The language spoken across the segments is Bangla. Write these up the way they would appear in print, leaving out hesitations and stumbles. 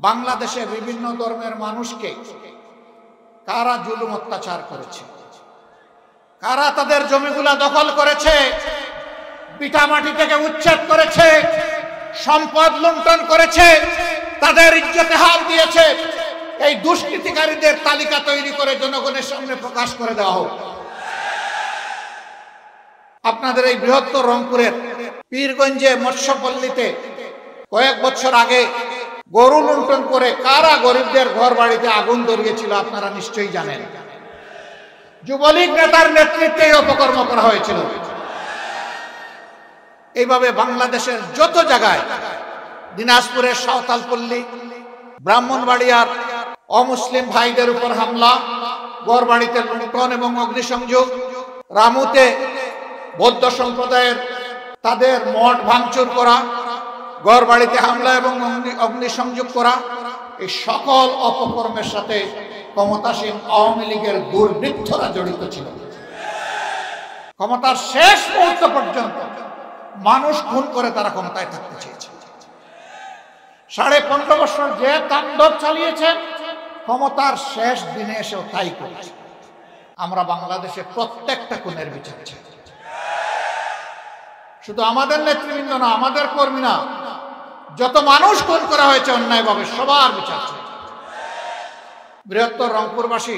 বাংলাদেশে বিভিন্ন ধর্মের মানুষকে কারা জুলুম অত্যাচার করেছে, কারা তাদের জমিগুলা দখল করেছে, পিঠামাটি থেকে উচ্ছেদ করেছে, সম্পদ লুণ্ঠন করেছে, তাদের ইজ্জতে হাত দিয়েছে, এই দুষ্কৃতিকারীদের তালিকা তৈরি করে জনগণের সামনে প্রকাশ করে দেওয়া হোক। আপনাদের এই বৃহত্তর রংপুরের পীরগঞ্জে মৎস্যপল্লীতে কয়েক বছর আগে গরু লুণ্ঠন করে কারা গরিবদের ঘর বাড়িতে আগুন ধরিয়েছিল আপনারা নিশ্চয়ই জানেন। যুবলীগ নেতার নেতৃত্বে এই অপকর্ম করা হয়েছিল। এইভাবে বাংলাদেশের যত জায়গায়, দিনাজপুরের সাঁওতালপল্লী, ব্রাহ্মণবাড়িয়ার অমুসলিম ভাইদের উপর হামলা, ঘর বাড়িতে লুণ্ঠন এবং অগ্নিসংযোগ, রামুতে বৌদ্ধ সম্প্রদায়ের তাদের মঠ ভাঙচুর করা, ঘর বাড়িতে হামলা এবং অগ্নিসংযোগ করা, এই সকল অপকর্মের সাথে ক্ষমতাসীন আওয়ামী লীগের দুর্বৃত্তরা জড়িত ছিল। ক্ষমতার শেষ মুহূর্ত পর্যন্ত মানুষ খুন করে তারা ক্ষমতায় থাকতে চেয়েছে। 15.5 বছর যে তাণ্ডব চালিয়েছেন, ক্ষমতার শেষ দিনে এসেও তাই করেছে। আমরা বাংলাদেশে প্রত্যেকটা খুনের বিচার চাই। শুধু আমাদের নেতৃবৃন্দ না, আমাদের কর্মী না, যত মানুষ খুন করা হয়েছে অন্যায়ভাবে সবার বিচার চাই। বৃহত্তর রংপুরবাসী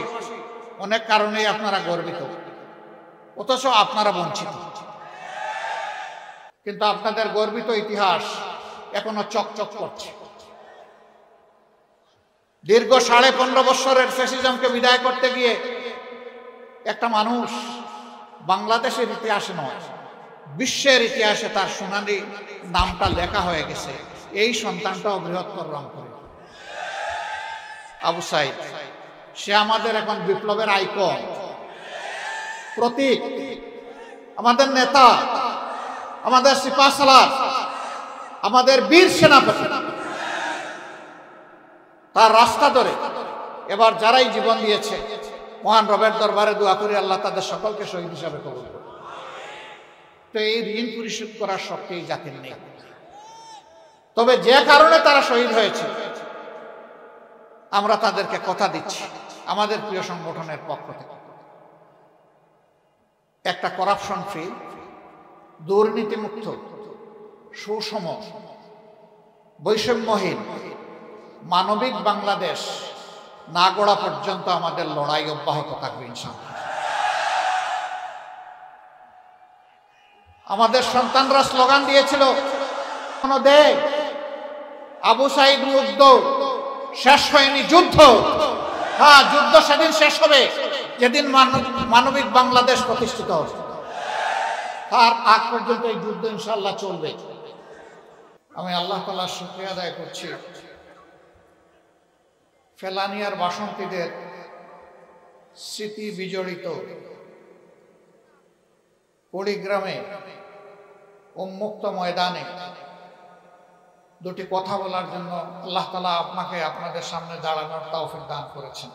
অনেক কারণেই আপনারা গর্বিত, অথচ আপনারা বঞ্চিত। কিন্তু আপনাদের গর্বিত ইতিহাস এখনো চকচক করছে। দীর্ঘ 15.5 বছরের ফ্যাসিজমকে বিদায় করতে গিয়ে একটা মানুষ বাংলাদেশের ইতিহাসে নয়, বিশ্বের ইতিহাসে তার সোনালী নামটা লেখা হয়ে গেছে। এই সন্তানটাও বৃহত্তর রংপুরে, আবু সাইদ। সে আমাদের এখন বিপ্লবের আইকন, প্রতীক, আমাদের নেতা, আমাদের সিপাহসালার, আমাদের বীর সেনাপতি। তার রাস্তা ধরে এবার যারাই জীবন দিয়েছে, মহান রবের দরবারে দোয়া করি আল্লাহ তাদের সকলকে শহীদ হিসাবে কবুল করুন। তো এই ঋণ পরিশোধ করার শক্তি এই জাতির নেই। তবে যে কারণে তারা শহীদ হয়েছে, আমরা তাদেরকে কথা দিচ্ছি আমাদের প্রিয় সংগঠনের পক্ষ থেকে, একটা করাপশন ফ্রি, দুর্নীতিমুক্ত, সুষম, বৈষম্যহীন, মানবিক বাংলাদেশ না গড়া পর্যন্ত আমাদের লড়াই অব্যাহত থাকবে ইনশাআল্লাহ। আমাদের সন্তানরা স্লোগান দিয়েছিল, আবু সাইদ মুগ্ধ, শেষ হয়নি যুদ্ধ। হ্যাঁ, যুদ্ধ সেদিন শেষ হবে যেদিন মানবিক বাংলাদেশ প্রতিষ্ঠিত হবে। তার আগ পর্যন্ত এই যুদ্ধ ইনশাআল্লাহ চলবে। আমি আল্লাহ তাআলার শুকরিয়া আদায় করছি, ফেলানিয়ার বাসন্তীদের স্মৃতি বিজড়িত কুড়িগ্রামে উন্মুক্ত ময়দানে দুটি কথা বলার জন্য আল্লাহ তাআলা আপনাকে আপনাদের সামনে দাঁড়ানোর তৌফিক দান করেছেন।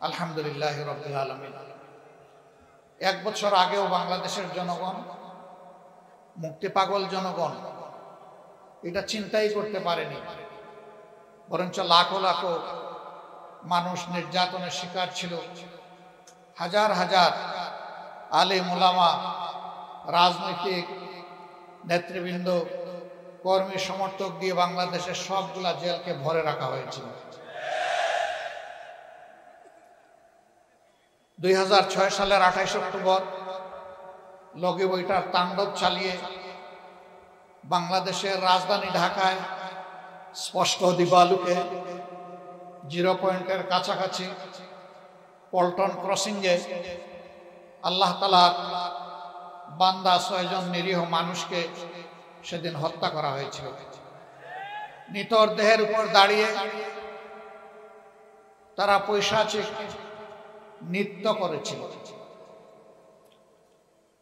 আলহামদুলিল্লাহ রাব্বিল আলামিন। 1 বছর আগেও বাংলাদেশের জনগণ, মুক্তি পাগল জনগণ এটা চিন্তাই করতে পারেনি, বরঞ্চ লাখো লাখো মানুষ নির্যাতনের শিকার ছিল। হাজার হাজার আলেম ওলামা, রাজনৈতিক নেতৃবৃন্দ, কর্মী সমর্থক দিয়ে বাংলাদেশের সবগুলা জেলকে ভরে রাখা হয়েছিল। 2006 সালের 28 অক্টোবর লগি বইটার তাণ্ডব চালিয়ে বাংলাদেশের রাজধানী ঢাকায় স্পষ্ট দিবালুকে, 0 পয়েন্টের কাছাকাছি পল্টন ক্রসিংয়ে আল্লাহ তাআলার বান্দা 6 জন নিরীহ মানুষকে সেদিন হত্যা করা হয়েছিল। নিতর দেহের উপর দাঁড়িয়ে তারা পৈশাচিক নৃত্য করেছিল।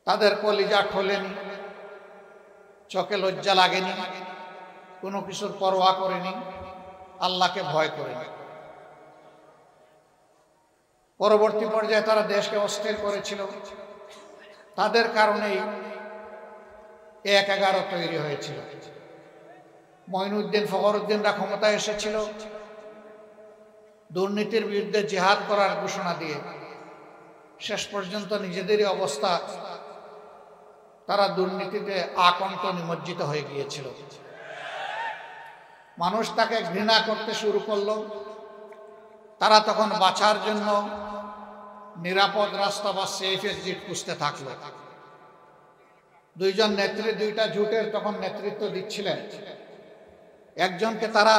তাদের কলিজা ঠোলেনি, চোখে লজ্জা লাগেনি, কোনো কিছুর পরোয়া করেনি, আল্লাহকে ভয় করেনি। পরবর্তী পর্যায়ে তারা দেশকে অস্থির করেছিল। তাদের কারণেই 1-11 তৈরি হয়েছিল। মঈনুদ্দিন ফখরুদ্দিনরা ক্ষমতায় এসেছিল দুর্নীতির বিরুদ্ধে জিহাদ করার ঘোষণা দিয়ে। শেষ পর্যন্ত নিজেদেরই অবস্থা, তারা দুর্নীতিতে আকণ্ঠ নিমজ্জিত হয়ে গিয়েছিল। মানুষ তাকে ঘৃণা করতে শুরু করলো। তারা তখন বাঁচার জন্য নিরাপদ রাস্তা বা সেফ এক্সিট খুঁজতে থাকলো। দুইজন নেত্রী দুইটা জোটের তখন নেতৃত্ব দিচ্ছিলেন। একজনকে তারা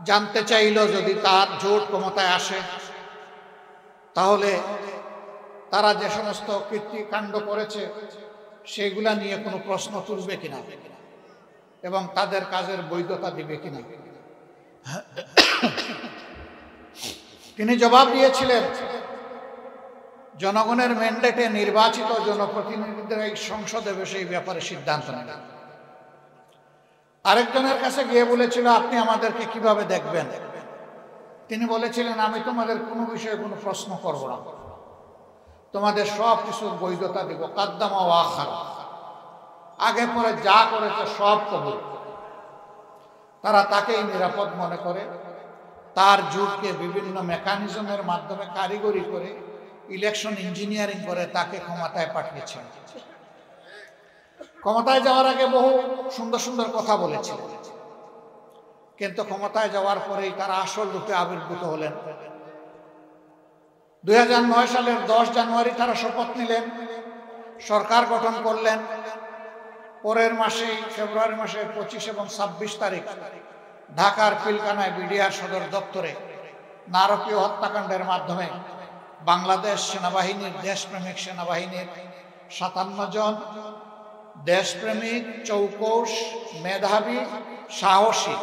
জানতে চাইল যদি তার জোট ক্ষমতায় আসে তাহলে তারা যে সমস্ত কীর্তিকাণ্ড করেছে সেগুলা নিয়ে কোনো প্রশ্ন তুলবে কিনা এবং তাদের কাজের বৈধতা দিবে কিনা। তিনি জবাব দিয়েছিলেন, জনগণের ম্যান্ডেটে নির্বাচিত জনপ্রতিনিধিদের এই সংসদে বসে এই ব্যাপারে সিদ্ধান্ত নেবে। আরেকজনের কাছে গিয়ে বলেছিল, আপনি আমাদেরকে কিভাবে দেখবেন? তিনি বলেছিলেন, আমি তোমাদের কোনো বিষয়ে কোনো প্রশ্ন করব না, তোমাদের সব কিছুর বৈধতা দিব। কাদ্দামা ওয়া আখারা, আগে পরে যা করেছে সব কবুল। তারা তাকেই নিরাপদ মনে করে, তার জোটকে বিভিন্ন মেকানিজমের মাধ্যমে কারিগরি করে ইলেকশন ইঞ্জিনিয়ারিং করে তাকে ক্ষমতায় পাঠিয়েছেন। ক্ষমতায় যাওয়ার আগে বহু সুন্দর সুন্দর কথা বলেছিল, কিন্তু ক্ষমতায় যাওয়ার পরেই তারা আসল রূপে আবির্ভূত হলেন। 2009 সালের 10 জানুয়ারি তারা শপথ নিলেন, সরকার গঠন করলেন। পরের মাসে ফেব্রুয়ারি মাসের 25 এবং 26 তারিখ ঢাকার পিলখানায় বিডিআর সদর দপ্তরে নারকীয় হত্যাকাণ্ডের মাধ্যমে বাংলাদেশ সেনাবাহিনীর, দেশপ্রেমিক সেনাবাহিনীর 57 জন দেশপ্রেমিক, চৌকস, মেধাবী, সাহসী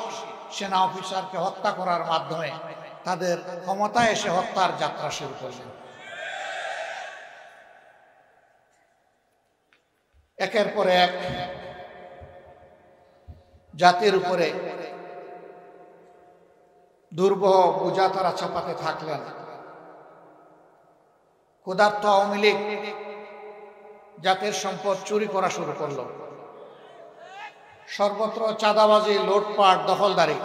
সেনা অফিসারকে হত্যা করার মাধ্যমে তাদের ক্ষমতায় এসে হত্যার যাত্রা শুরু করলেন। একের পর এক জাতির উপরে দুর্বহ বোঝা তারা চাপাতে থাকলেন। ক্ষুধার্ত আওয়ামী লীগ জাতির সম্পদ চুরি করা শুরু করল। সর্বত্র চাঁদাবাজি, লুটপাট, দখলদারি,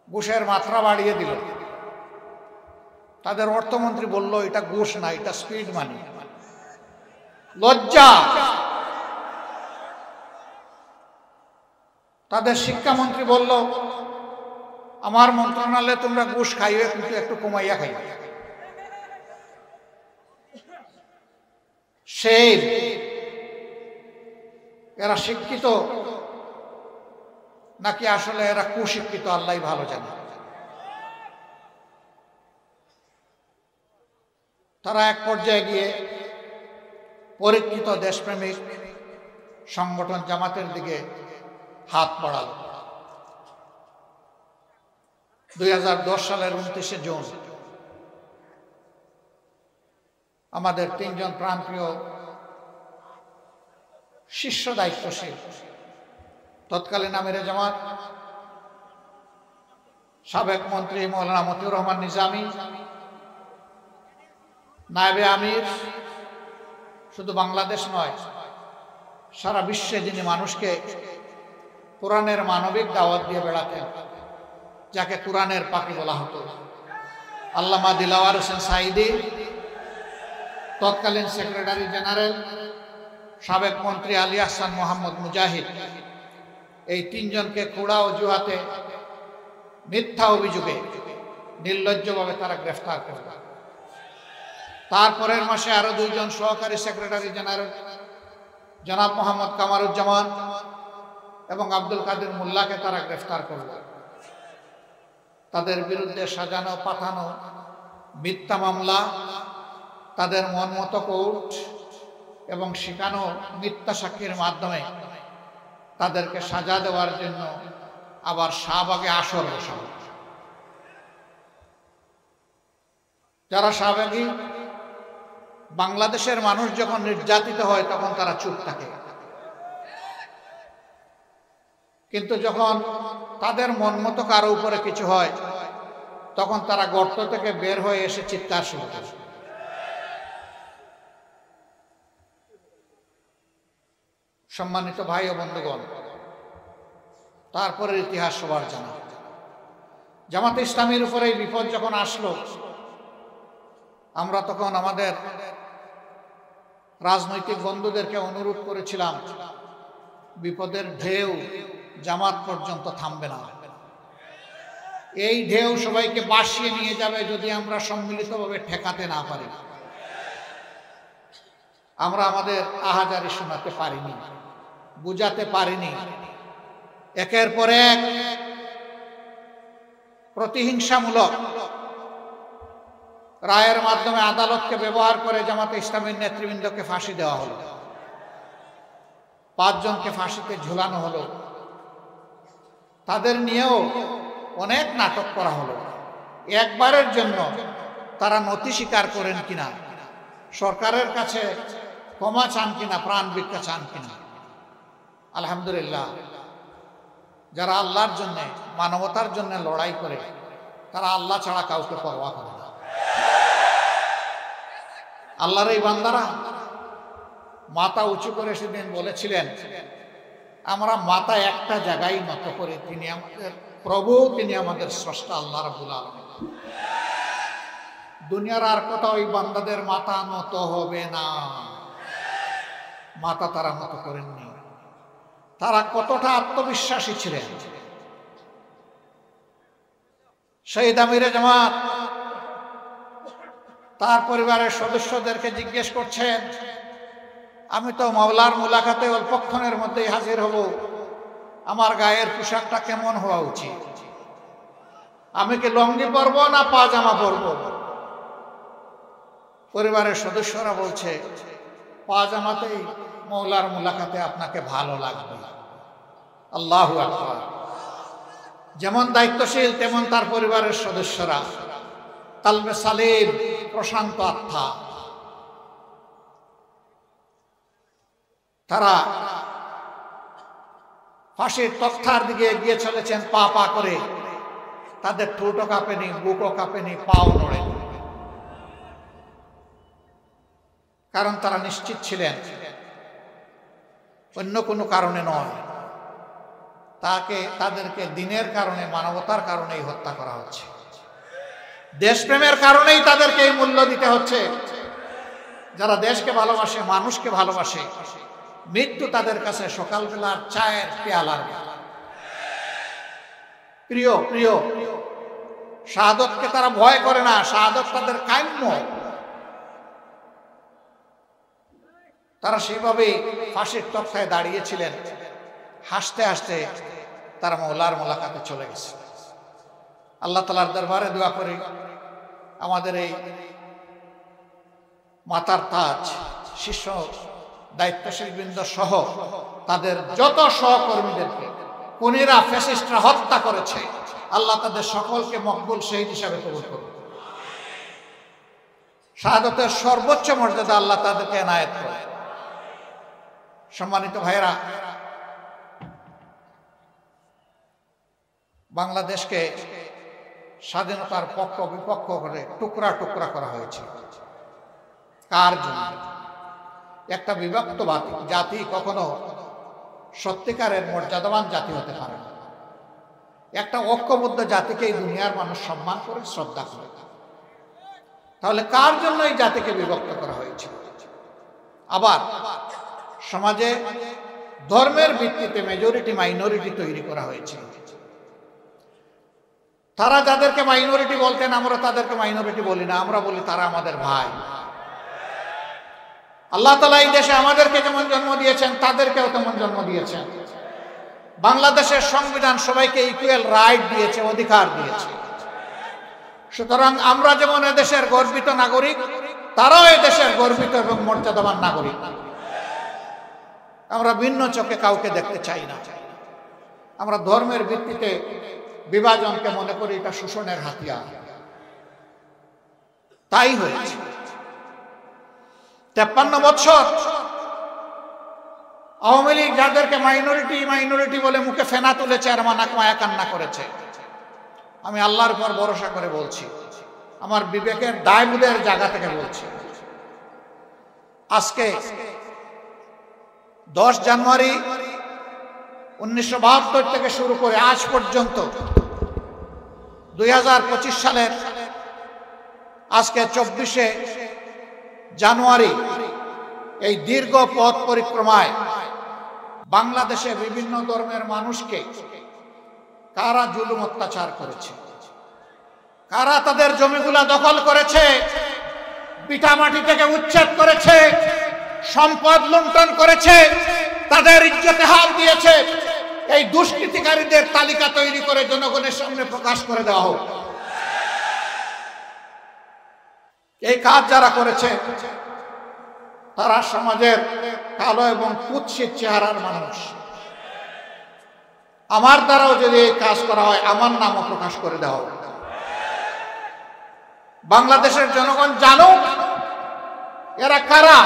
ঘুষের মাত্রা বাড়িয়ে দিল। তাদের অর্থমন্ত্রী বলল, এটা ঘুষ না, এটা স্পিড মানি। লজ্জা! তাদের শিক্ষামন্ত্রী বলল, আমার মন্ত্রণালয়ে তোমরা ঘুষ খাইবে, কিন্তু একটু কমাইয়া খাইবে। সেই এরা শিক্ষিত নাকি আসলে এরা কুশিক্ষিত, আল্লাহ ভালো জানে। তারা এক পর্যায়ে গিয়ে পরীক্ষিত দেশপ্রেমিক সংগঠন জামাতের দিকে হাত বাড়াল। 2010 সালের 29শে জুন আমাদের 3 জন প্রাণপ্রিয় শীর্ষ দায়িত্বশীল তৎকালীন আমিরে জামাত, সাবেক মন্ত্রী মৌলানা মতিউর রহমান নিজামী, নায়েবে আমির, শুধু বাংলাদেশ নয় সারা বিশ্বে যিনি মানুষকে কোরআনের মানবিক দাওয়াত দিয়ে বেড়াতেন, যাকে কোরআনের পাখি বলা হতো, আল্লামা দিলাওয়ার হোসেন সাঈদী, তৎকালীন সেক্রেটারি জেনারেল সাবেক মন্ত্রী আলী আহসান মোহাম্মদ মুজাহিদ, এই 3 জনকে খোড়া অজুহাতে, মিথ্যা অভিযোগে নির্লজ্জভাবে তারা গ্রেফতার করল। তারপরের মাসে আরো 2 জন সহকারী সেক্রেটারি জেনারেল জনাব মোহাম্মদ কামারুজ্জামান এবং আব্দুল কাদের মোল্লাকে তারা গ্রেফতার করল। তাদের বিরুদ্ধে সাজানো পাঠানো মিথ্যা মামলা, তাদের মন মতো কোর্ট এবং শিখানো মিথ্যা সাক্ষীর মাধ্যমে তাদেরকে সাজা দেওয়ার জন্য আবার শাহবাগে আসর বসানো। যারা শাহবাগী, বাংলাদেশের মানুষ যখন নির্যাতিত হয় তখন তারা চুপ থাকে, কিন্তু যখন তাদের মন মতো কারো উপরে কিছু হয় তখন তারা গর্ত থেকে বের হয়ে এসে চিৎকার শুরু করে। সম্মানিত ভাই ও বন্ধুগণ, তারপরের ইতিহাস সবার জানা। জামাতে ইসলামীর উপরে এই বিপদ যখন আসলো, আমরা তখন আমাদের রাজনৈতিক বন্ধুদেরকে অনুরোধ করেছিলাম, বিপদের ঢেউ জামাত পর্যন্ত থামবে না, এই ঢেউ সবাইকে ভাসিয়ে নিয়ে যাবে যদি আমরা সম্মিলিতভাবে ঠেকাতে না পারি। আমরা আমাদের আহাজারি শোনাতে পারিনি, বুঝাতে পারিনি। একের পর এক প্রতিহিংসামূলক রায়ের মাধ্যমে আদালতকে ব্যবহার করে জামাতে ইসলামীর নেতৃবৃন্দকে ফাঁসি দেওয়া হলো, 5 জনকে ফাঁসিতে ঝুলানো হলো। তাদের নিয়েও অনেক নাটক করা হলো। একবারের জন্য তারা নথি স্বীকার করেন কিনা, সরকারের কাছে ক্ষমা চান কিনা, প্রাণ ভিক্ষা চান কিনা। আলহামদুলিল্লাহ, যারা আল্লাহর জন্য, মানবতার জন্য লড়াই করে, তারা আল্লাহ ছাড়া কাউকে পরোয়া করে না। আল্লাহর এই বান্দারা মাথা উঁচু করে সেদিন বলেছিলেন, আমরা মাথা একটা জায়গায় নত করে, তিনি আমাদের প্রভু, তিনি আমাদের স্রষ্টা আল্লাহ রাব্বুল আলামিন। দুনিয়ার আর কোথাও ওই বান্দাদের মাথা নত হবে না। মাথা তারা নত করেননি। তারা কতটা আত্মবিশ্বাসী ছিলেন। শহীদ আমিরে জামাত তার পরিবারের সদস্যদেরকে জিজ্ঞেস করছেন, আমি তো মাওলার মুলাকাতে অল্পক্ষণের মধ্যেই হাজির হব, আমার গায়ের পোশাকটা কেমন হওয়া উচিত? আমি কি লঙ্গি পরবো না পাজামা পরবো? পরিবারের সদস্যরা বলছে, পাজামাতেই মাওলার মুলাকাতে আপনাকে ভালো লাগবে। আল্লাহু আকবার। যেমন দায়িত্বশীল তেমন তার পরিবারের সদস্যরা, কালবে সালিম, প্রশান্ত আত্মা। তারা ফাঁসির তখ্তার দিকে এগিয়ে চলেছেন পা পা করে। তাদের ঠোঁটও কাঁপেনি, বুকও কাঁপেনি, পাও নড়েনি। কারণ তারা নিশ্চিত ছিলেন অন্য কোনো কারণে নয়, তাদেরকে দিনের কারণে, মানবতার কারণেই হত্যা করা হচ্ছে। দেশপ্রেমের কারণেই তাদেরকে এই মূল্য দিতে হচ্ছে। যারা দেশকে ভালোবাসে, মানুষকে ভালোবাসে, মৃত্যু তাদের কাছে সকালবেলার চায়ের পেয়ালার প্রিয়। প্রিয় শাহাদতকে তারা ভয় করে না, শাহাদত তাদের কাম্য। তারা সেইভাবেই ফাঁসির তখ্তায় দাঁড়িয়েছিলেন। হাসতে হাসতে তারা মাওলার মুলাকাতে চলে গেছে। আল্লাহ তাআলার দরবারে দোয়া করি, আমাদের এই মাতার তাজ শীর্ষ দায়িত্বশীল বৃন্দ সহ তাদের যত সহকর্মীদেরকে খুনিরা, ফ্যাসিস্টরা হত্যা করেছে, আল্লাহ তাদের সকলকে মকবুল শহীদ হিসাবে কবুল করুন। শাহাদতের সর্বোচ্চ মর্যাদা আল্লাহ তাদেরকে এনায়েত করে। সম্মানিত ভাইরা, বাংলাদেশকে স্বাধীনতার পক্ষ বিপক্ষ করে টুকরা টুকরা করা হয়েছে। কার জন্য? একটা বিভক্ত জাতি কখনো সত্যিকারের মর্যাদাবান জাতি হতে পারে না। একটা ঐক্যবদ্ধ জাতিকে এই দুনিয়ার মানুষ সম্মান করে, শ্রদ্ধা করে। তাহলে কার জন্য এই জাতিকে বিভক্ত করা হয়েছে? আবার সমাজে ধর্মের ভিত্তিতে মেজরিটি মাইনরিটি তৈরি করা হয়েছে। তারা যাদেরকে মাইনরিটি বলতেন, আমরা তাদেরকে মাইনরিটি বলি না, আমরা বলি তারা আমাদের ভাই। আল্লাহ তাআলা এই দেশে আমাদেরকে যেমন জন্ম দিয়েছেন, তাদেরকেও তেমন জন্ম দিয়েছেন। বাংলাদেশের সংবিধান সবাইকে ইকুয়াল রাইট দিয়েছে, অধিকার দিয়েছে। সুতরাং আমরা যেমন এদেশের গর্বিত নাগরিক, তারাও এদেশের গর্বিত এবং মর্যাদাবান নাগরিক। আমরা ভিন্ন চোখে কাউকে দেখতে চাই না। আমরা ধর্মের ভিত্তিতে বিভাজনকে মনে করি এটা শোষণের হাতিয়ার। তাই হয়েছে। 53 বছর আওয়ামী লীগ যাদেরকে মাইনরিটি বলে মুখে ফেনা তুলেছে আর মায়া কান্না করেছে, আমি আল্লাহর উপর ভরসা করে বলছি, আমার বিবেকের দায়বোধের জায়গা থেকে বলছি, আজকে 10 জানুয়ারি 1972 থেকে শুরু করে আজ পর্যন্ত 2025 সালের আজকে 24শে জানুয়ারি এই দীর্ঘ পথ পরিক্রমায় বাংলাদেশে বিভিন্ন ধর্মের মানুষকে কারা জুলুম অত্যাচার করেছে, কারা তাদের জমিগুলা দখল করেছে, পিঠামাটি থেকে উচ্ছেদ করেছে, সম্পদ লুণ্ঠন করেছে, তাদের ইজ্জতে হাত দিয়েছে, এই দুষ্কৃতিকারীদের তালিকা তৈরি করে জনগণের সামনে প্রকাশ করে দেওয়া হোক। এই কাজ যারা করেছে তারা সমাজের কালো এবং কুৎসিত চেহারার মানুষ। আমার দ্বারাও যদি এই কাজ করা হয় আমার নামও প্রকাশ করে দেওয়া হবে। বাংলাদেশের জনগণ জানুক এরা কারা,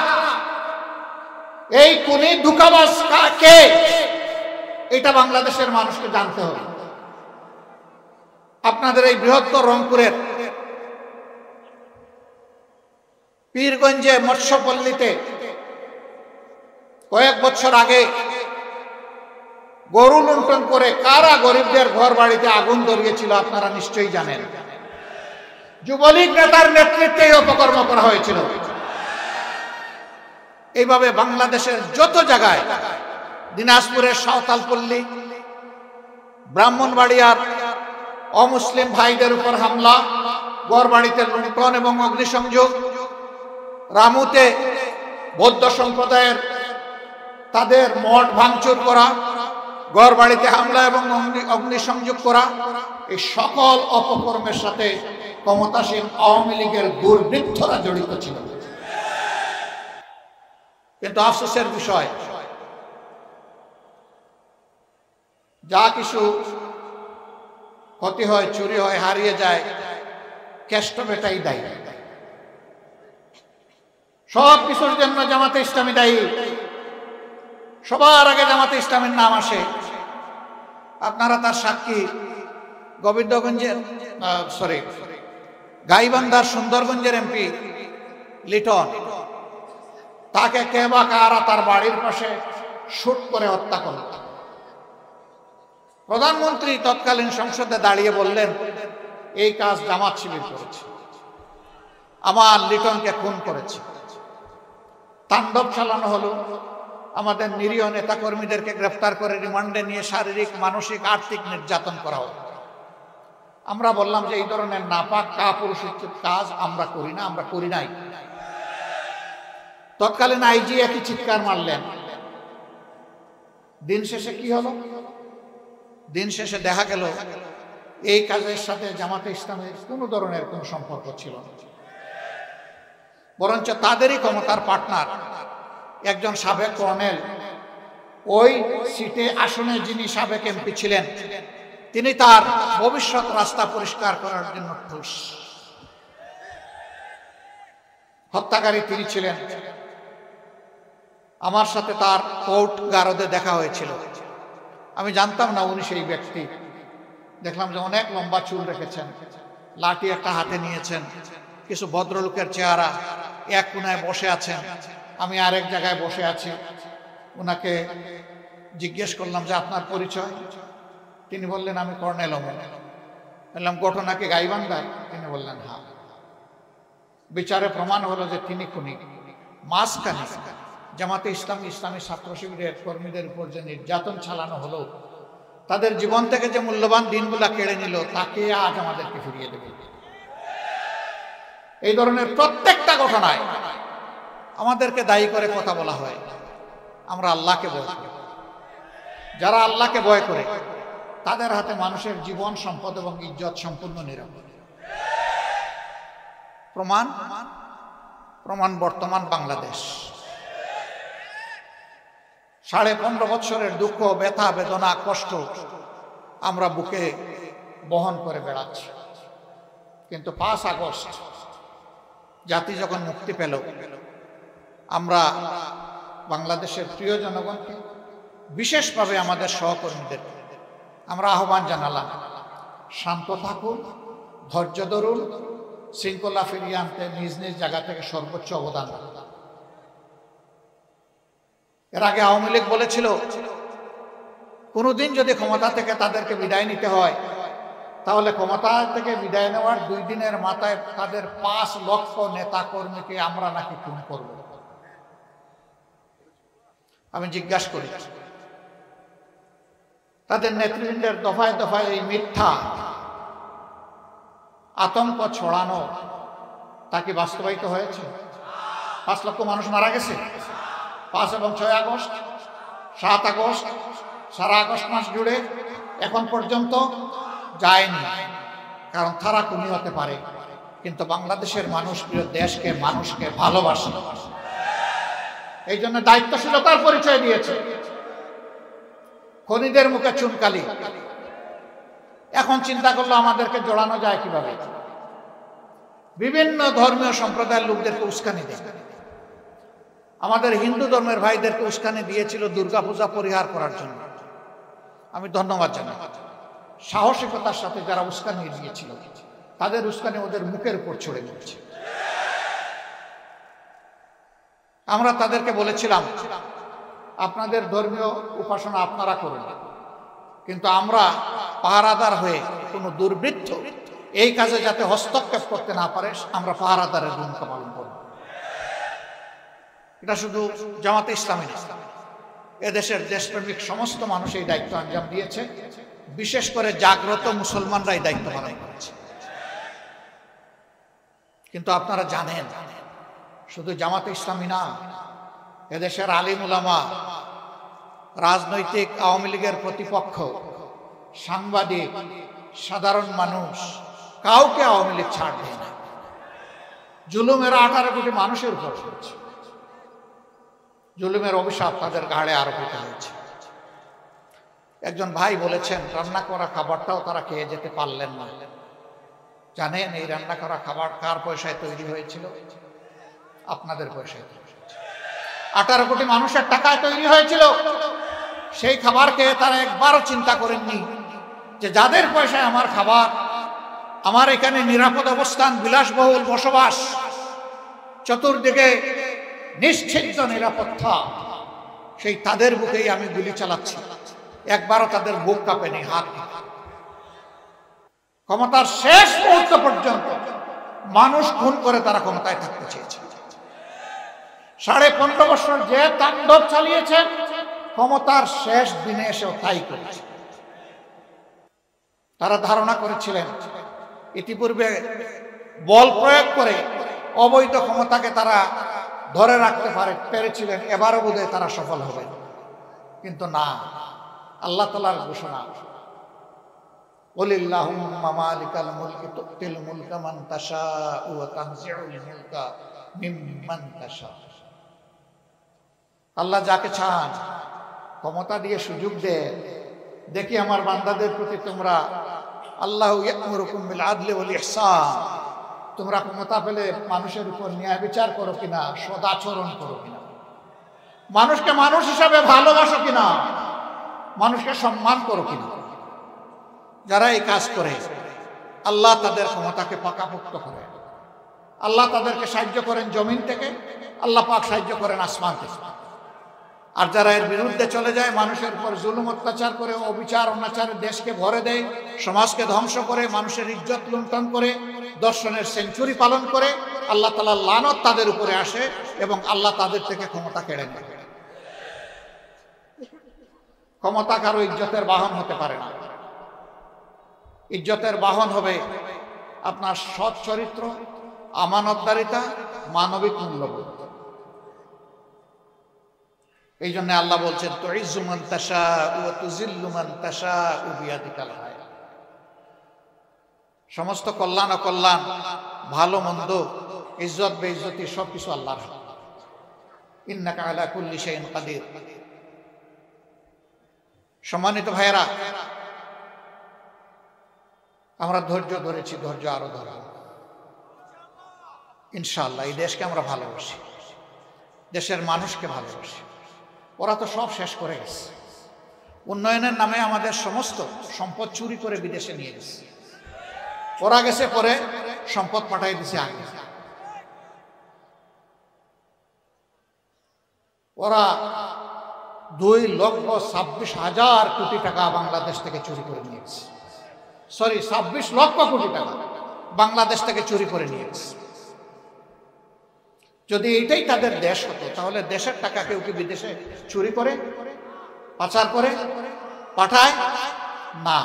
এই খুনি ধোঁকাবাজ কে, এটা বাংলাদেশের মানুষকে জানতে হবে। আপনাদের এই বৃহত্তর রংপুরের পীরগঞ্জে মৎস্যপল্লীতে কয়েক বছর আগে গরু লুণ্ঠন করে কারা গরিবদের ঘর বাড়িতে আগুন ধরিয়েছিল আপনারা নিশ্চয়ই জানেন। যুবলীগ নেতার নেতৃত্বে এই অপকর্ম করা হয়েছিল। এইভাবে বাংলাদেশের যত জায়গায় দিনাজপুরের সাঁওতালপল্লী, ব্রাহ্মণবাড়িয়ার অমুসলিম ভাইদের উপর হামলা, গড়বাড়িতে লুণ্ঠন এবং অগ্নিসংযোগ, রামুতে বৌদ্ধ সম্প্রদায়ের তাদের মঠ ভাঙচুর করা, গড়বাড়িতে হামলা এবং অগ্নিসংযোগ করা, এই সকল অপকর্মের সাথে ক্ষমতাসীন আওয়ামী লীগের দুর্বৃত্তরা জড়িত ছিল। কিন্তু আফসোসের বিষয়, যা কিছু ক্ষতি হয়, চুরি হয়, হারিয়ে যায়, কেষ্ট বেটাই দায়ী। সব কিছুর জন্য জামাতে ইসলামী দায়ী। সবার আগে জামাতে ইসলামীর নাম আসে। আপনারা তার সাক্ষী। গোবিন্দগঞ্জের গাইবান্ধার সুন্দরগঞ্জের এমপি লিটন, তাকে কে বা কারা তার বাড়ির পাশে শুট করে হত্যা করল। প্রধানমন্ত্রী তৎকালীন সংসদে দাঁড়িয়ে বললেন এই কাজ জামাত শিবির করেছে, আমার লিটনকে খুন করেছে। তাণ্ডব চালানো হলো, আমাদের নিরীহ নেতা কর্মীদেরকে গ্রেফতার করে রিমান্ডে নিয়ে শারীরিক, মানসিক, আর্থিক নির্যাতন করা হলো। আমরা বললাম যে এই ধরনের নাপাক কাপুরুষোচিত কাজ আমরা করি না, আমরা করি নাই। তৎকালীন আইজি একই চিৎকার মারলেন। দিন শেষে কি হলো? দিন শেষে দেখা গেল এই কাজের সাথে জামাতে ইসলামের কোনো ধরনের কোনো সম্পর্ক ছিল না, বরঞ্চ তাদেরই ক্ষমতার পার্টনার একজন সাবেক কর্নেল, ওই সিটে আসনে যিনি সাবেক এমপি ছিলেন, তিনি তার ভবিষ্যৎ রাস্তা পরিষ্কার করার জন্য ঠুস। হত্যাকারী তিনি ছিলেন। আমার সাথে তার কোর্ট গারদে দেখা হয়েছিল। আমি জানতাম না উনি সেই ব্যক্তি। দেখলাম যে অনেক লম্বা চুল রেখেছেন, লাঠি একটা হাতে নিয়েছেন, কিছু ভদ্রলোকের চেহারা, এক কোনায় বসে আছেন, আমি আরেক জায়গায় বসে আছি। ওনাকে জিজ্ঞেস করলাম যে আপনার পরিচয়? তিনি বললেন আমি কর্নেল অমর। বললাম ঘটনা কি গাইবান্ধার? তিনি বললেন হ্যাঁ। বিচারে প্রমাণ হলো যে তিনি খুনি। মাঝখানে জামাতে ইসলামী, ইসলামী ছাত্র শিবিরের কর্মীদের উপর যে নির্যাতন চালানো হলো, তাদের জীবন থেকে যে মূল্যবান দিনগুলা কেড়ে নিল, তাকে আজ আমাদেরকে ফিরিয়ে দেবে। এই ধরনের প্রত্যেকটা ঘটনায় আমাদেরকে দায়ী করে কথা বলা হয়। আমরা আল্লাহকে ভয় করি। যারা আল্লাহকে ভয় করে তাদের হাতে মানুষের জীবন, সম্পদ এবং ইজ্জত সম্পূর্ণ নিরাপদ। প্রমাণ বর্তমান বাংলাদেশ। 15.5 বছরের দুঃখ, ব্যথা, বেদনা, কষ্ট আমরা বুকে বহন করে বেড়াচ্ছি। কিন্তু 5 আগস্ট জাতি যখন মুক্তি পেল, আমরা বাংলাদেশের প্রিয় জনগণকে, বিশেষভাবে আমাদের সহকর্মীদের আমরা আহ্বান জানালাম, শান্ত থাকুন, ধৈর্য ধরুন, শৃঙ্খলা ফিরিয়ে আনতে নিজ নিজ জায়গা থেকে সর্বোচ্চ অবদান রাখুন। এর আগে আওয়ামী লীগ বলেছিল কোনোদিন যদি ক্ষমতা থেকে তাদেরকে বিদায় নিতে হয় তাহলে ক্ষমতা থেকে বিদায় নেওয়ার 2 দিনের মাথায় তাদের 5 লক্ষ নেতা কর্মীকে আমরা নাকি খুন করব। আমি জিজ্ঞাসা করি, তাদের নেতৃবৃন্দের দফায় দফায় এই মিথ্যা আতঙ্ক ছড়ানো তা কি বাস্তবায়িত হয়েছে? 5 লক্ষ মানুষ মারা গেছে 5 এবং 6 আগস্ট, 7 আগস্ট, সারা আগস্ট মাস জুড়ে এখন পর্যন্ত যায়নি, কারণ তারা খুনি হতে পারে, কিন্তু বাংলাদেশের মানুষ প্রিয় দেশকে মানুষকে ভালোবাসে, এই জন্য দায়িত্বশীলতার পরিচয় দিয়েছে। খনিদের মুখে চুনকালি, এখন চিন্তা করলো আমাদেরকে জড়ানো যায় কিভাবে। বিভিন্ন ধর্মীয় সম্প্রদায়ের লোকদেরকে উস্কানি দেয়। আমাদের হিন্দু ধর্মের ভাইদেরকে উস্কানি দিয়েছিল দুর্গাপূজা পরিহার করার জন্য। আমি ধন্যবাদ জানাই সাহসিকতার সাথে যারা উস্কানি দিয়েছিল, তাদের উস্কানি ওদের মুখের উপর ছড়ে দিয়েছে। আমরা তাদেরকে বলেছিলাম আপনাদের ধর্মীয় উপাসনা আপনারা করুন, কিন্তু আমরা পাহারাদার হয়ে কোনো দুর্বৃত্ত এই কাজে যাতে হস্তক্ষেপ করতে না পারে আমরা পাহারাদারের ভূমিকা পালন করব। এটা শুধু জামাতে ইসলামী না, এদেশের দেশপ্রেমিক সমস্ত মানুষ এই দায়িত্ব আঞ্জাম দিয়েছে, বিশেষ করে জাগ্রত মুসলমানরা এই দায়িত্ব পালন করেছে। কিন্তু আপনারা জানেন শুধু জামাতে ইসলামী না, এদেশের আলিম উলামা, রাজনৈতিক আওয়ামী লীগের প্রতিপক্ষ, সাংবাদিক, সাধারণ মানুষ, কাউকে আওয়ামী লীগ ছাড় দেয় না। জুলুমের 18 কোটি মানুষের উপর হয়েছে, জুলুমের অভিশাপ তাদের ঘাড়ে আরোপিত হয়েছে। একজন ভাই বলেছেন রান্না করা খাবারটাও তারা খেয়ে যেতে পারলেন না। জানেন এই রান্না করা খাবার কার পয়সায় তৈরি হয়েছিল? আপনাদের পয়সায় তৈরি হয়েছিল। 18 কোটি মানুষের টাকায় তৈরি হয়েছিল। সেই খাবার খেয়ে তারা একবারও চিন্তা করেননি যে যাদের পয়সায় আমার খাবার, আমার এখানে নিরাপদ অবস্থান, বিলাসবহুল বসবাস, চতুর্দিকে নিশ্চিন্ত নিরাপত্তা, সেই তাদের বুকেই আমি গুলি চালাচ্ছি, একবারও তাদের বুক কাঁপেনি, হাত। ক্ষমতার শেষ মুহূর্ত পর্যন্ত মানুষ খুন করে তারা ক্ষমতায় থাকতে চেয়েছে। 15.5 বছর যে তাণ্ডব চালিয়েছেন, ক্ষমতার শেষ দিনে এসেও তাই করেছে। তারা ধারণা করেছিলেন ইতিপূর্বে বল প্রয়োগ করে অবৈধ ক্ষমতাকে তারা ধরে রাখতে পেরেছিলেন, এবারও বোধহয় তারা সফল হবে, কিন্তু না। আল্লাহ তাআলার ঘোষণা, ওয়ালিল্লাহুম্মা মালিকাল মুলকি তুতিল মুলকা মান তাশাউ ওয়া তানজিউল মুলকা মিম্মান তাশাউ। আল্লাহ যাকে চান ক্ষমতা দিয়ে সুযোগ দেন। দেখি আমার বান্দাদের প্রতি তোমরা, আল্লাহু ইয়া'মুরুকুম বিল আদলি ওয়াল ইহসান, তোমরা ক্ষমতা পেলে মানুষের উপর ন্যায় বিচার করো কিনা, সদাচরণ করো কিনা, মানুষকে মানুষ হিসাবে ভালোবাসো কিনা, মানুষকে সম্মান করো কিনা। যারা এই কাজ করে আল্লাহ তাদের ক্ষমতাকে পাকাপোক্ত করে, আল্লাহ তাদেরকে সাহায্য করেন জমিন থেকে, আল্লাহ পাক সাহায্য করেন আসমান থেকে। আর যারা এর বিরুদ্ধে চলে যায়, মানুষের উপর জুলুম অত্যাচার করে, অবিচার অনাচারে দেশকে ভরে দেয়, সমাজকে ধ্বংস করে, মানুষের ইজ্জত লুণ্ঠন করে, দর্শনের সেঞ্চুরি পালন করে, আল্লাহ তাআলার লানত তাদের উপরে আসে এবং আল্লাহ তাদের থেকে ক্ষমতা কেড়ে নেয়। ক্ষমতা কারো ইজ্জতের বাহন হতে পারে না। ইজ্জতের বাহন হবে আপনার সৎ চরিত্র, আমানতদারিতা, মানবিক মূল্যবোধ। এই জন্য আল্লাহ বলছেন তুইজ্জু মান তাশাউ ওয়া তুযিল্লু মান তাশাউ বিয়াদিকাল খায়র। সমস্ত কল্যাণ অকল্যাণ, ভালো মন্দ, ইজ্জত বেইজ্জতি সবকিছু আল্লাহর হাতে। ইন্নাকা আলা কুল্লি শাইইন কাদির। সম্মানিত ভাইয়েরা, আমরা ধৈর্য ধরেছি, ধৈর্য আরো ধরব ইনশাআল্লাহ। এই দেশকে আমরা ভালোবাসি, দেশের মানুষকে ভালোবাসি। ওরা তো সব শেষ করে গেছে। উন্নয়নের নামে আমাদের সমস্ত সম্পদ চুরি করে বিদেশে নিয়ে গেছে। ওরা গেছে, পরে সম্পদ পাঠাই দিছে আগে। ওরা 2,26,000 কোটি টাকা বাংলাদেশ থেকে চুরি করে নিয়েছে। সরি, 26 লক্ষ কোটি টাকা বাংলাদেশ থেকে চুরি করে নিয়েছে। যদি এটাই তাদের দেশ হতো তাহলে দেশের টাকা কেউ কি বিদেশে চুরি করে, পাচার করে, পাঠায় না।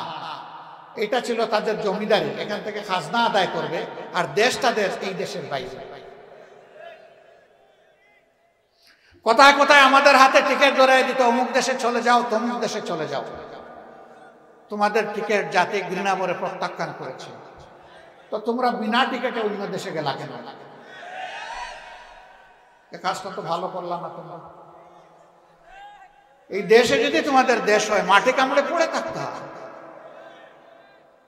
এটা ছিল তাদের জমিদারি, এখান থেকে খাজনা আদায় করবে, আর দেশ তাদের এই দেশের বাইরে। কোথায় কোথায় আমাদের হাতে টিকিট ধরাই দিত, অমুক দেশে চলে যাও, তমুক দেশে চলে যাও। তোমাদের টিকিট জাতি ঘৃণা করে প্রত্যাখ্যান করেছে, তো তোমরা বিনা টিকিটে অন্য দেশে গেলা কেন? এ কাজটা তো ভালো করলাম না তোমরা। এই দেশে যদি তোমাদের দেশ হয়, মাটি কামড়ে পড়ে থাকতে হয়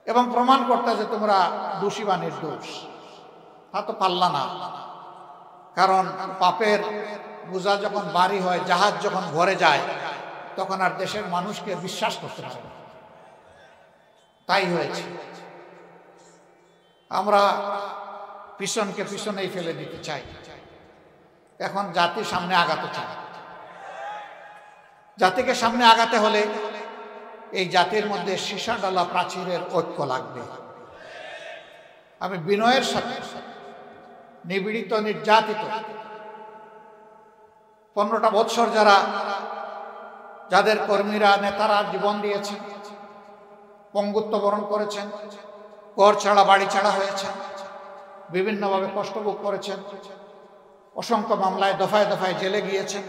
এবং প্রমাণ করতে যে তোমরা দোষী বা নির্দোষ। তা তো পারলা না, কারণ পাপের বোঝা যখন ভারী হয়, জাহাজ যখন ঘরে যায়, তখন আর দেশের মানুষকে বিশ্বাস করতে পারে না। তাই হয়েছে। আমরা পিছনকে পিছনেই ফেলে দিতে চাই, এখন জাতির সামনে আগাতে চাই। জাতিকে সামনে আগাতে হলে এই জাতির মধ্যে সীসা ডালা প্রাচীরের ঐক্য লাগবে। আমি বিনয়ের সাথে নিপীড়িত, নির্যাতিত 15টা বৎসর যাদের কর্মীরা, নেতারা জীবন দিয়েছেন, পঙ্গুত্ব বরণ করেছেন, ঘর ছাড়া বাড়ি ছাড়া হয়েছেন, বিভিন্নভাবে কষ্ট ভোগ করেছেন, অসংখ্য মামলায় দফায় দফায় জেলে গিয়েছেন,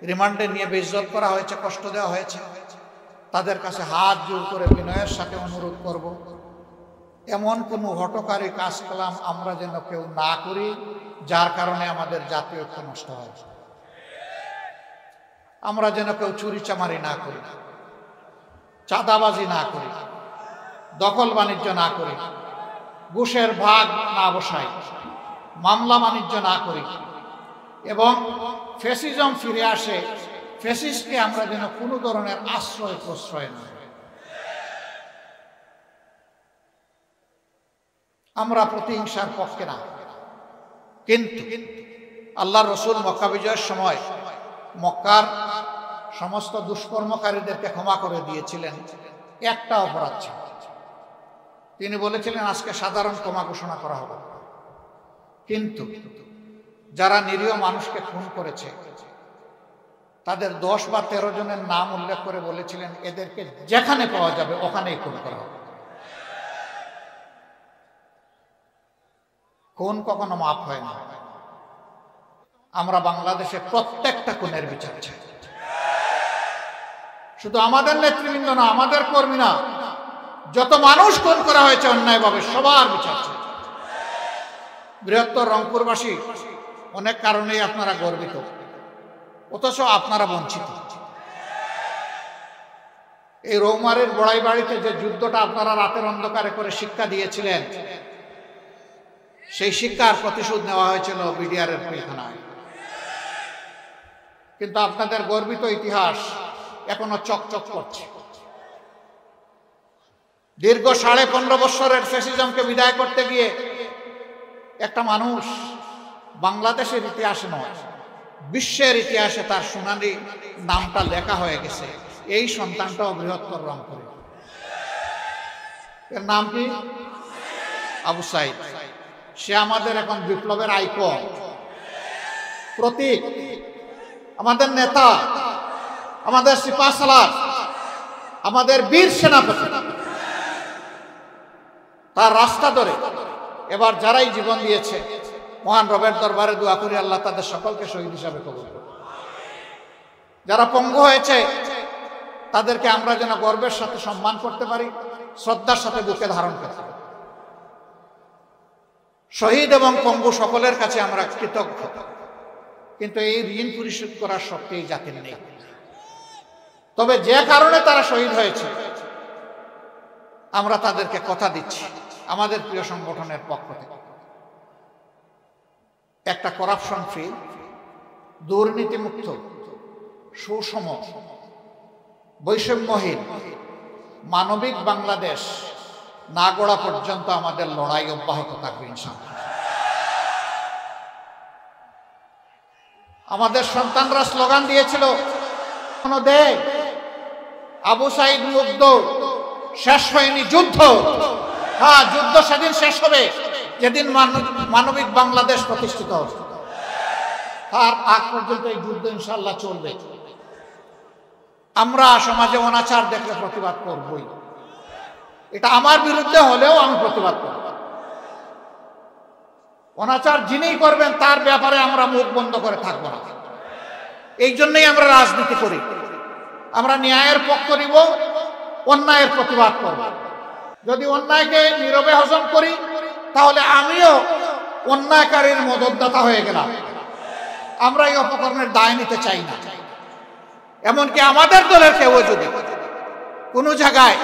রিমান্ডে নিয়ে বেইজ্জত করা হয়েছে, কষ্ট দেওয়া হয়েছে। তাদের কাছে হাত জোড় করে বিনয়ের সাথে অনুরোধ করব, এমন কোনো হঠকারী কাজ কালাম আমরা যেন কেউ না করি যার কারণে আমাদের জাতীয় ঐক্য নষ্ট হয়। আমরা যেন কেউ চুরি চামারি না করি, চাঁদাবাজি না করি, দখল বাণিজ্য না করি, ঘুষের ভাগ না বসাই, মামলা বাণিজ্য না করি, এবং ফ্যাসিজম ফিরে আসে, ফ্যাসিস্টকে আমরা যেন কোনো ধরনের আশ্রয় প্রশ্রয় না দেই। আমরা প্রতিহিংসার পক্ষে না, কিন্তু আল্লাহ রসুল মক্কা বিজয়ের সময় মক্কার সমস্ত দুষ্কর্মকারীদেরকে ক্ষমা করে দিয়েছিলেন। একটা অপরাধ ছিল, তিনি বলেছিলেন আজকে সাধারণ ক্ষমা ঘোষণা করা হবে, কিন্তু যারা নিরীহ মানুষকে খুন করেছে তাদের 10 বা 13 জনের নাম উল্লেখ করে বলেছিলেন এদেরকে যেখানে পাওয়া যাবে ওখানেই খুন করা হবে। খুন কখনো মাফ হয় না। আমরা বাংলাদেশে প্রত্যেকটা খুনের বিচার চাই, শুধু আমাদের নেতৃবৃন্দ না, আমাদের কর্মী না, যত মানুষ খুন করা হয়েছে অন্যায়ভাবে সবার বিচার চাই। বৃহত্তর রংপুরবাসী অনেক কারণেই আপনারা গর্বিত, অথচ আপনারা বঞ্চিত। এই রৌমারের বড়াই বাড়িতে যে যুদ্ধটা আপনারা রাতের অন্ধকারে করে শিক্ষা দিয়েছিলেন, সেই শিক্ষার প্রতিশোধ নেওয়া হয়েছিল বিডিআরের পিলখানায়। কিন্তু আপনাদের গর্বিত ইতিহাস এখনো চকচক করছে। দীর্ঘ 15.5 বছরের ফ্যাসিজমকে বিদায় করতে গিয়ে একটা মানুষ বাংলাদেশের ইতিহাসে নয়, বিশ্বের ইতিহাসে তার সোনালী নামটা লেখা হয়ে গেছে। এই সন্তানটাও বৃহত্তর রংপুরে। এর নাম কি? আবু সাইদ। সে আমাদের এখন বিপ্লবের আইকন, প্রতীক, আমাদের নেতা, আমাদের সিপাহসালার, আমাদের বীর সেনাপতি। তার রাস্তা ধরে এবার যারাই জীবন দিয়েছে, মহান রবের দরবারে দোয়া করি আল্লাহ তাদের সকলকে শহীদ হিসাবে কবুল করুন। যারা পঙ্গু হয়েছে তাদেরকে আমরা যেন গর্বের সাথে সম্মান করতে পারি, শ্রদ্ধার সাথে বুকে ধারণ করতে পারি। শহীদ এবং পঙ্গু সকলের কাছে আমরা কৃতজ্ঞ, কিন্তু এই ঋণ পরিশোধ করার শক্তি এই জাতির নেই। তবে যে কারণে তারা শহীদ হয়েছে আমরা তাদেরকে কথা দিচ্ছি আমাদের প্রিয় সংগঠনের পক্ষ থেকে, একটা করাপশন ফ্রি, দুর্নীতিমুক্ত, সুষম, বৈষম্যহীন, মানবিক বাংলাদেশ না গড়া পর্যন্ত আমাদের লড়াই অব্যাহত থাকবে ইনশাআল্লাহ। আমাদের সন্তানরা স্লোগান দিয়েছিল দেয় আবু সাইদ মুগ্ধ, শেষ হয়নি যুদ্ধ। হ্যাঁ, যুদ্ধ সেদিন শেষ হবে যেদিন মানবিক বাংলাদেশ প্রতিষ্ঠিত হবে। তার আগ পর্যন্ত এই যুদ্ধ ইনশাআল্লাহ চলবে। আমরা সমাজে অনাচার দেখলে প্রতিবাদ করবই, এটা আমার বিরুদ্ধে হলেও আমি প্রতিবাদ করব। অনাচার যিনি করবেন তার ব্যাপারে আমরা মুখ বন্ধ করে থাকবো না। এই জন্যই আমরা রাজনীতি করি। আমরা ন্যায়ের পক্ষ নিব, অন্যায়ের প্রতিবাদ করব। যদি অন্যায়কে নীরবে হজম করি তাহলে আমিও অন্যায়কারীর মদতদাতা হয়ে গেলাম। আমরা এই অপকর্মের দায় নিতে চাই না। এমনকি আমাদের দলের কেউ যদি কোনো জায়গায়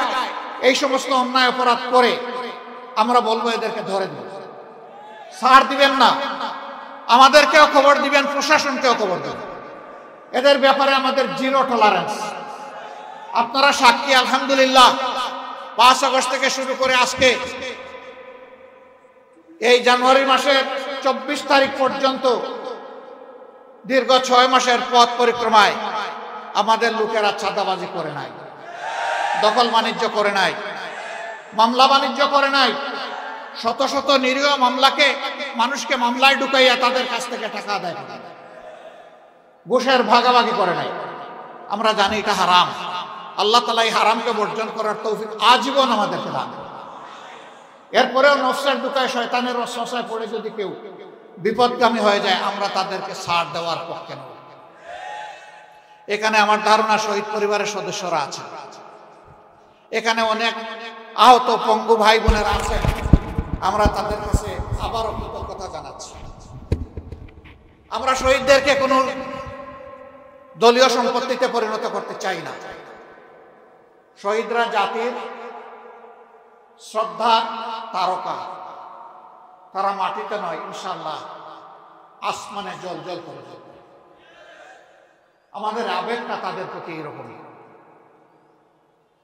এই সমস্ত অন্যায় অপরাধ করে, আমরা বলবো এদেরকে ধরে দিন, ছাড় দিবেন না। আমাদেরকেও খবর দিবেন, প্রশাসনকেও খবর দিবেন। এদের ব্যাপারে আমাদের জিরো টলারেন্স। আপনারা সাক্ষী, আলহামদুলিল্লাহ 5 আগস্ট থেকে শুরু করে আজকে এই জানুয়ারি মাসের 24 তারিখ পর্যন্ত দীর্ঘ 6 মাসের পথ পরিক্রমায় আমাদের লোকেরা চাঁদাবাজি করে নাই, দখল বাণিজ্য করে নাই, মামলা বাণিজ্য করে নাই। শত শত নিরীহ মানুষকে মামলায় ঢুকাইয়া তাদের কাছ থেকে টাকা আদায় করে, ঘুষের ভাগাভাগি করে নাই। আমরা জানি এটা হারাম। আল্লাহ তাআলা এই হারামকে বর্জন করার তৌফিক আজীবন আমাদেরকে দান করেন। এরপরেও নফসের দুকায় শয়তানের ওয়াসওয়াসায় পড়ে যদি কেউ বিপদগামী হয়ে যায়, আমরা তাদেরকে ছাড় দেওয়ার পক্ষে নই। এখানে আমার ধারণা শহীদ পরিবারের সদস্যরা আছে, এখানে অনেক আহত পঙ্গু ভাই বোনেরা আছে। আমরা তাদের কাছে আবারও কৃতজ্ঞতা জানাচ্ছি। আমরা শহীদদেরকে কোনো দলীয় সম্পত্তিতে পরিণত করতে চাই না। শহীদরা জাতির শ্রদ্ধা তারকা, তারা মাটিতে নয়, ইনশাআল্লাহ আসমানে জ্বলজ্বল করে যাবে। আমাদের আবেগটা তাদের প্রতি এরকমই।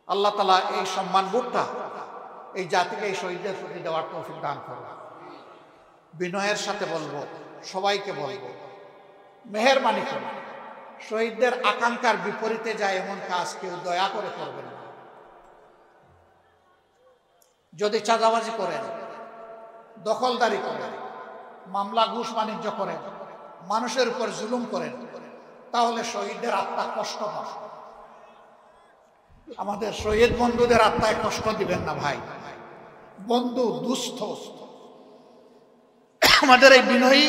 আল্লাহ তাআলা এই সম্মানবোধটা এই জাতিকে, এই শহীদদের প্রতি দেওয়ার তৌফিক দান করুন। বিনয়ের সাথে বলবো, সবাইকে বলবো, মেহেরবানি করে শহীদদের আকাঙ্ক্ষার বিপরীতে যায় এমন কাজ কেউ দয়া করে করবেন না। যদি চাঁদাবাজি করেন, দখলদারি করেন, মামলা ঘুষ বাণিজ্য করেন, মানুষের উপর জুলুম করেন, তাহলে শহীদদের আত্মা কষ্ট পায়। আমাদের শহীদ বন্ধুদের আত্মায় কষ্ট দিবেন না ভাই। বন্ধু দুস্থ, আমাদের এই বিনয়ী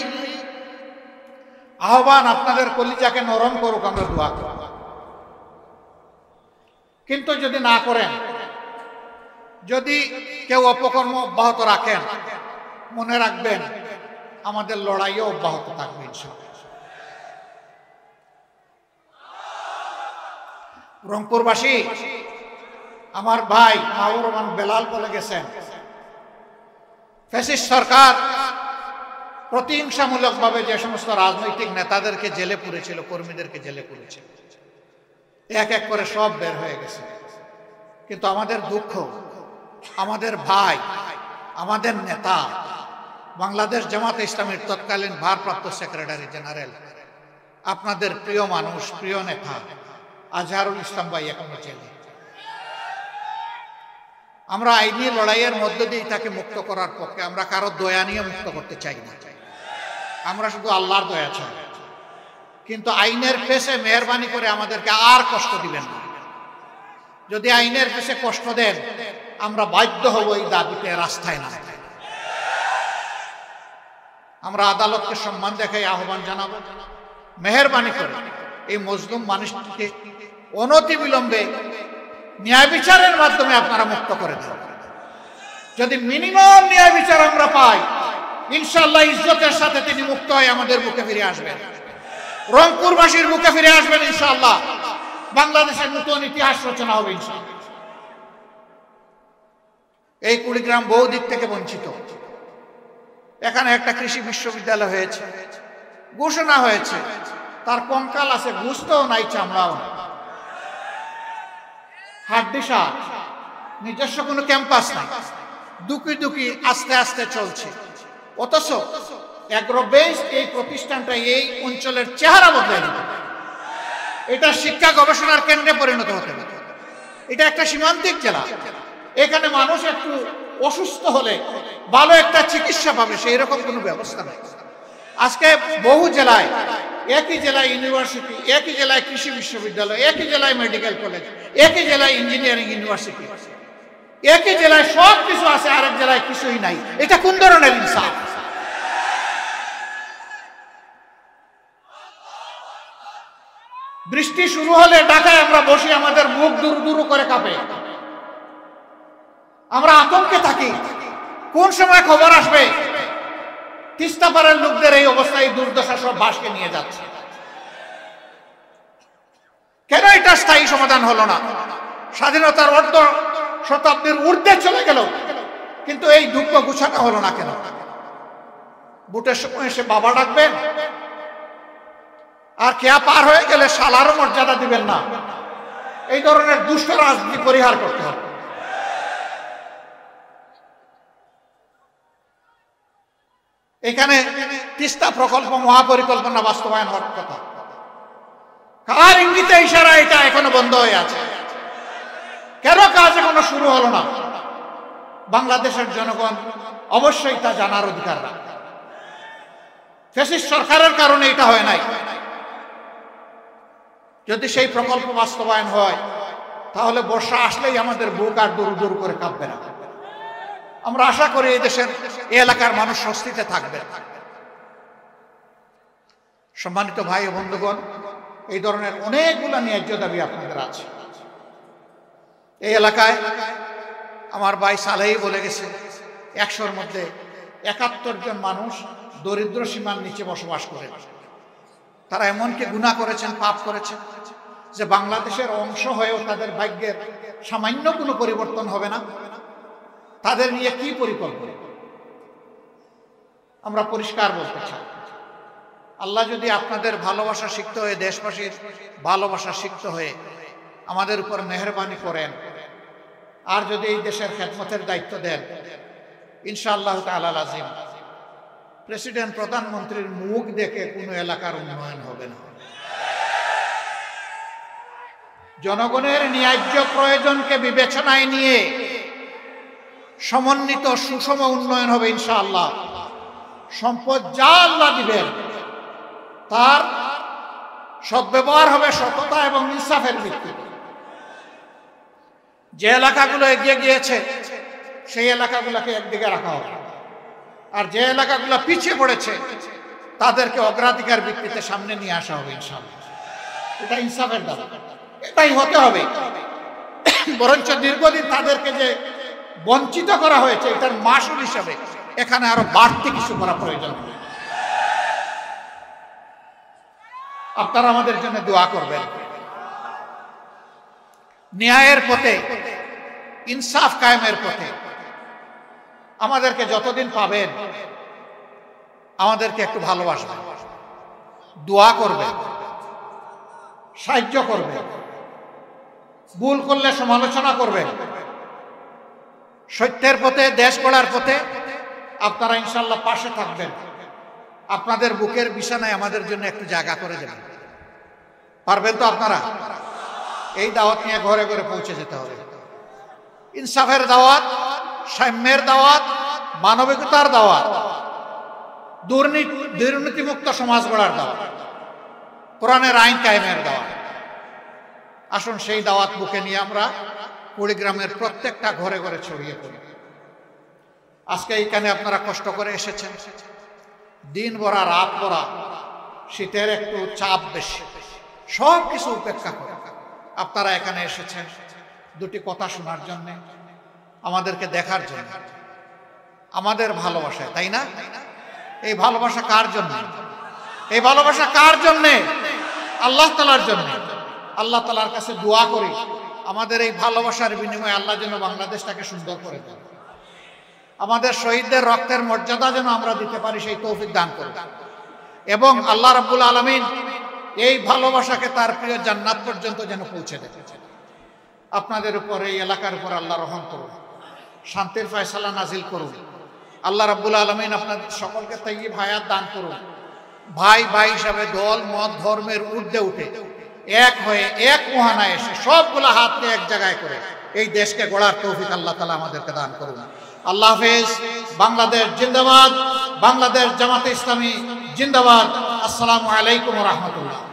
আহ্বান আপনাদের কলিজাকে নরম করুক, আমরা দোয়া করব। কিন্তু যদি না করেন, যদি কেউ অপকর্ম অব্যাহত রাখেন, মনে রাখবেন আমাদের লড়াইও অব্যাহত থাকবে ইনশাআল্লাহ। রংপুরবাসী, আমার ভাই মাহবুব রহমান বেলাল বলে গেছেন, ফ্যাসিস্ট সরকার প্রতিহিংসামূলকভাবে যে সমস্ত রাজনৈতিক নেতাদেরকে জেলে পুরেছিল, কর্মীদেরকে জেলে পুরেছিল, এক এক করে সব বের হয়ে গেছে। কিন্তু আমাদের দুঃখ, আমাদের ভাই, আমাদের নেতা, বাংলাদেশ জামাতে ইসলামীর তৎকালীন ভারপ্রাপ্ত সেক্রেটারি জেনারেল, আপনাদের প্রিয় মানুষ, প্রিয় নেতা আজহারুল ইসলাম ভাই এখনো জেলে। আমরা আইনি লড়াইয়ের মধ্য দিয়ে তাকে মুক্ত করার পক্ষে। আমরা কারো দয়া নিয়ে মুক্ত করতে চাই না, আমরা শুধু আল্লাহর দয়া চাই। কিন্তু আইনের পেশে মেহরবানি করে আমাদেরকে আর কষ্ট দিবেন না। যদি আইনের পেশে কষ্ট দেন, আমরা বাধ্য হব এই দাবিতে রাস্তায় না। আমরা আদালতকে সম্মান দেখাই আহ্বান জানাবো, মেহরবানি করে এই মজলুম মানুষটিকে অনতিবিলম্বে ন্যায় বিচারের মাধ্যমে আপনারা মুক্ত করে দেন। যদি মিনিমাম ন্যায় বিচার আমরা পাই, ইনশাআল্লাহ ইজ্জতের সাথে তিনি মুক্ত হয়ে আমাদের বুকে ফিরে আসবেন, রংপুরবাসীর বুকে ফিরে আসবেন ইনশাআল্লাহ। বাংলাদেশের নতুন ইতিহাস রচনা হবে ইনশাআল্লাহ। এই কুড়িগ্রাম বহু দিক থেকে বঞ্চিত। এখানে একটা কৃষি বিশ্ববিদ্যালয় হয়েছে, ঘোষণা হয়েছে, তার কঙ্কাল আছে, গুস্তও নাই, চামড়াও নাই, হাড্ডিসা, নিজস্ব কোনো ক্যাম্পাস নাই, দুকি দুকি আস্তে আস্তে চলছে। অথচ এগ্রোবেস এই প্রতিষ্ঠানটা এই অঞ্চলের চেহারা বদলে দিবে। এটা শিক্ষা গবেষণার কেন্দ্রে পরিণত হতে পারে। এটা একটা সীমান্তিক জেলা, এখানে মানুষ একটু অসুস্থ হলে ভালো একটা চিকিৎসা পাবে, সেই রকম কোনো ব্যবস্থা নেই। আজকে বহু জেলায়, একই জেলায় ইউনিভার্সিটি, একই জেলায় কৃষি বিশ্ববিদ্যালয়, একই জেলায় মেডিকেল কলেজ, একই জেলায় ইঞ্জিনিয়ারিং ইউনিভার্সিটি, একই জেলায় সব কিছু আছে, আরেক জেলায় কিছুই নাই। এটা কোন ধরনের ইনসাফ? বৃষ্টি শুরু হলে ঢাকায় আমরা বসি, আমাদের মুখ দুরু দুরু করে কাঁপে, আমরা আতঙ্কে থাকি কোন সময় খবর আসবে তিস্তা পাড়ের লোকদের এই অবস্থায়, দুর্দশা সব বাসকে নিয়ে যাচ্ছে। কেন এটা স্থায়ী সমাধান হলো না? স্বাধীনতার অর্ধ শতাব্দীর ঊর্ধ্বে চলে গেল, কিন্তু এই দুঃখ গুছানো হলো না কেন? বুটের সময় এসে বাবা ডাকবেন, আর কেয়া পার হয়ে গেলে শালারও মর্যাদা দিবেন না। এই ধরনের দুষ্ট রাজনীতি পরিহার করতে হবে। এখানে তিস্তা প্রকল্প মহাপরিকল্পনা বাস্তবায়ন হওয়ার কথা, কার ইঙ্গিতে ইশারা এটা এখনো বন্ধ হয়ে আছে? কেন কাজ এখনো শুরু হলো না? বাংলাদেশের জনগণ অবশ্যই তা জানার অধিকার রাখে। ফ্যাসিস্ট সরকারের কারণে এটা হয় নাই। যদি সেই প্রকল্প বাস্তবায়ন হয়, তাহলে বর্ষা আসলেই আমাদের বুক আর দূর দূর করে কাঁপবে না। আমরা আশা করি এই দেশের এই এলাকার মানুষ স্বস্তিতে থাকবে। সম্মানিত ভাই ও বন্ধুগণ, এই ধরনের অনেকগুলো ন্যায্য দাবি আপনাদের আছে। এই এলাকায় আমার ভাই সালেহি বলে গেছে, 100-র মধ্যে 71 জন মানুষ দরিদ্র সীমার নিচে বসবাস করে। তারা এমনকি গুনাহ করেছেন, পাপ করেছেন, যে বাংলাদেশের অংশ হয়েও তাদের ভাগ্যের সামান্য কোনো পরিবর্তন হবে না। তাদের নিয়ে কি পরিকল্পনা? আমরা পরিষ্কার বলতে চাই, আল্লাহ যদি আপনাদের ভালোবাসা শিখতে হয়ে, দেশবাসীর ভালোবাসা শিখতে হয়ে আমাদের উপর মেহেরবানি করেন, আর যদি এই দেশের খেদমতের দায়িত্ব দেন, ইনশাআল্লাহ তাআলা লাজিম প্রেসিডেন্ট, প্রধানমন্ত্রীর মুখ দেখে কোনো এলাকার উন্নয়ন হবে না। জনগণের ন্যায্য প্রয়োজনকে বিবেচনায় নিয়ে সমন্বিত সুষম উন্নয়ন হবে ইনশাআল্লাহ। সম্পদ যা আল্লাহ দিবেন তার সদ্ব্যবহার হবে সততা এবং ইনসাফের ভিত্তিতে। যে এলাকাগুলো এগিয়ে গিয়েছে সেই এলাকাগুলোকে একদিকে রাখা হবে, আর যে এলাকাগুলো পিছিয়ে পড়েছে তাদেরকে অগ্রাধিকার ভিত্তিতে সামনে নিয়ে আসা হবে ইনশাআল্লাহ। এটা ইনসাফের দাবি, এটাই হতে হবে। বরঞ্চ দীর্ঘদিন তাদেরকে যে বঞ্চিত করা হয়েছে, এটার মাসুল হিসাবে এখানে আরো বাড়তি কিছু করা প্রয়োজন হবে। আপনারা আমাদের জন্য দোয়া করবেন। ন্যায়ের পথে, ইনসাফ কায়েমের পথে আমাদেরকে যতদিন পাবেন, আমাদেরকে একটু ভালোবাসবেন, দোয়া করবেন, সাহায্য করবেন, ভুল করলে সমালোচনা করবেন। সত্যের পথে, দেশ গড়ার পথে আপনারা ইনশাআল্লাহ পাশে থাকবেন। আপনাদের বুকের বিছানায় আমাদের জন্য একটু জায়গা করে দেবেন। পারবেন তো আপনারা? এই দাওয়াত নিয়ে ঘরে ঘরে পৌঁছে যেতে হবে। ইনসাফের দাওয়াত, সাম্যের দাওয়াত, মানবিকতার দাওয়াত, দুর্নীতিমুক্ত সমাজ গড়ার দাওয়াত, কোরআনের আইন কায়েমের দাওয়াত। আসুন সেই দাওয়াত বুকে নিয়ে আমরা কুড়িগ্রামের প্রত্যেকটা ঘরে ঘরে ছড়িয়ে পড়ি। আজকে এইখানে আপনারা কষ্ট করে এসেছেন, দিন ভরা রাত ভরা, শীতের একটু চাপ বেশি, সব কিছু উপেক্ষা করে আপনারা এখানে এসেছেন দুটি কথা শোনার জন্য, আমাদেরকে দেখার জন্য, আমাদের ভালোবাসায়, তাই না? এই ভালোবাসা কার জন্য? এই ভালোবাসা কার জন্যে? আল্লাহ তাআলার জন্য। আল্লাহ তাআলার কাছে দোয়া করি আমাদের এই ভালোবাসার বিনিময়ে আল্লাহ যেন বাংলাদেশটাকে সুন্দর করে দেন। আমাদের শহীদদের রক্তের মর্যাদা যেন আমরা দিতে পারি, সেই তৌফিক দান করুন। এবং আল্লাহ রাব্বুল আলামিন এই ভালোবাসাকে তার প্রিয় জান্নাত পর্যন্ত যেন পৌঁছে দেন। আপনাদের উপর, এই এলাকার উপর আল্লাহ রহম করুন, শান্তির ফয়সালা নাজিল করুন। আল্লাহ রাব্বুল আলামিন আপনাদের সকলকে তাইয়্যিব হায়াত দান করুন। ভাই ভাই হিসাবে, দল মত ধর্মের ঊর্ধ্বে উঠে এক হয়ে এক মোহানায় এসে সবগুলা হাতকে এক জায়গায় করে এই দেশকে গড়ার তৌফিক আল্লাহ তাআলা আমাদেরকে দান করুন। আল্লাহ হাফেজ। বাংলাদেশ জিন্দাবাদ। বাংলাদেশ জামাতে ইসলামী জিন্দাবাদ। আসসালামু আলাইকুম ওয়া রাহমাতুল্লাহ।